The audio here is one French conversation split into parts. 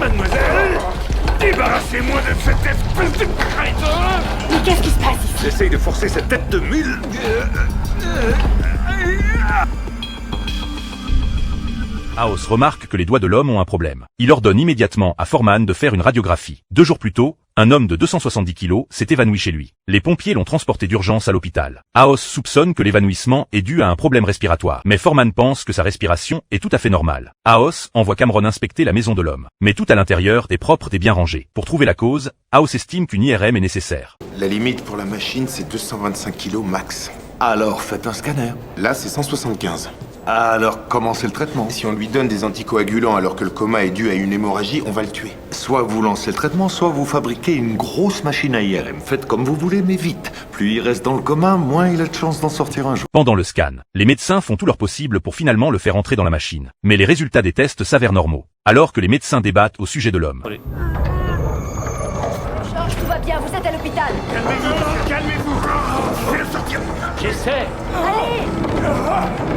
Mademoiselle, débarrassez-moi de cette espèce de crétin! Mais qu'est-ce qui se passe ici? J'essaye de forcer cette tête de mule. House remarque que les doigts de l'homme ont un problème. Il ordonne immédiatement à Foreman de faire une radiographie. 2 jours plus tôt, un homme de 270 kilos s'est évanoui chez lui. Les pompiers l'ont transporté d'urgence à l'hôpital. House soupçonne que l'évanouissement est dû à un problème respiratoire, mais Foreman pense que sa respiration est tout à fait normale. House envoie Cameron inspecter la maison de l'homme, mais tout à l'intérieur est propre et bien rangé. Pour trouver la cause, House estime qu'une IRM est nécessaire. La limite pour la machine, c'est 225 kilos max. Alors, faites un scanner. Là, c'est 175. Alors, commencez le traitement. Si on lui donne des anticoagulants alors que le coma est dû à une hémorragie, on va le tuer. Soit vous lancez le traitement, soit vous fabriquez une grosse machine à IRM. Faites comme vous voulez, mais vite. Plus il reste dans le coma, moins il a de chance d'en sortir un jour. Pendant le scan, les médecins font tout leur possible pour finalement le faire entrer dans la machine. Mais les résultats des tests s'avèrent normaux, alors que les médecins débattent au sujet de l'homme. Georges, tout va bien, vous êtes à l'hôpital. Calmez-vous, calmez-vous. Je vais le sortir. J'essaie. Allez!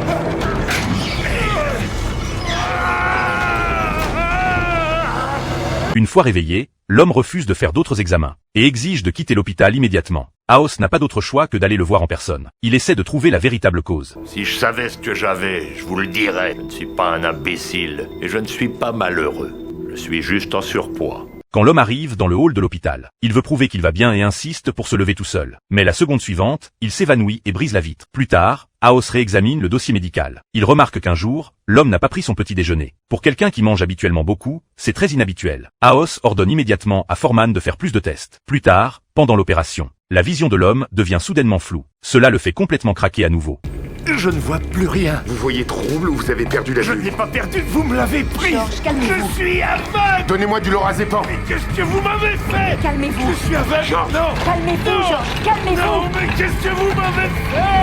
Une fois réveillé, l'homme refuse de faire d'autres examens et exige de quitter l'hôpital immédiatement. House n'a pas d'autre choix que d'aller le voir en personne. Il essaie de trouver la véritable cause. Si je savais ce que j'avais, je vous le dirais. Je ne suis pas un imbécile et je ne suis pas malheureux. Je suis juste en surpoids. Quand l'homme arrive dans le hall de l'hôpital, il veut prouver qu'il va bien et insiste pour se lever tout seul. Mais la seconde suivante, il s'évanouit et brise la vitre. Plus tard, House réexamine le dossier médical. Il remarque qu'un jour, l'homme n'a pas pris son petit déjeuner. Pour quelqu'un qui mange habituellement beaucoup, c'est très inhabituel. House ordonne immédiatement à Foreman de faire plus de tests. Plus tard, pendant l'opération, la vision de l'homme devient soudainement floue. Cela le fait complètement craquer à nouveau. Je ne vois plus rien. Vous voyez trouble ou vous avez perdu la Je ne vue? l'ai pas perdu, vous me l'avez pris. Georges, calmez-vous. Je suis aveugle. Donnez-moi du lorazépam. Mais qu'est-ce que vous m'avez fait? Calmez-vous. Je suis aveugle. Non. Calmez-vous, Non. Georges, calmez-vous. Non, mais qu'est-ce que vous m'avez fait?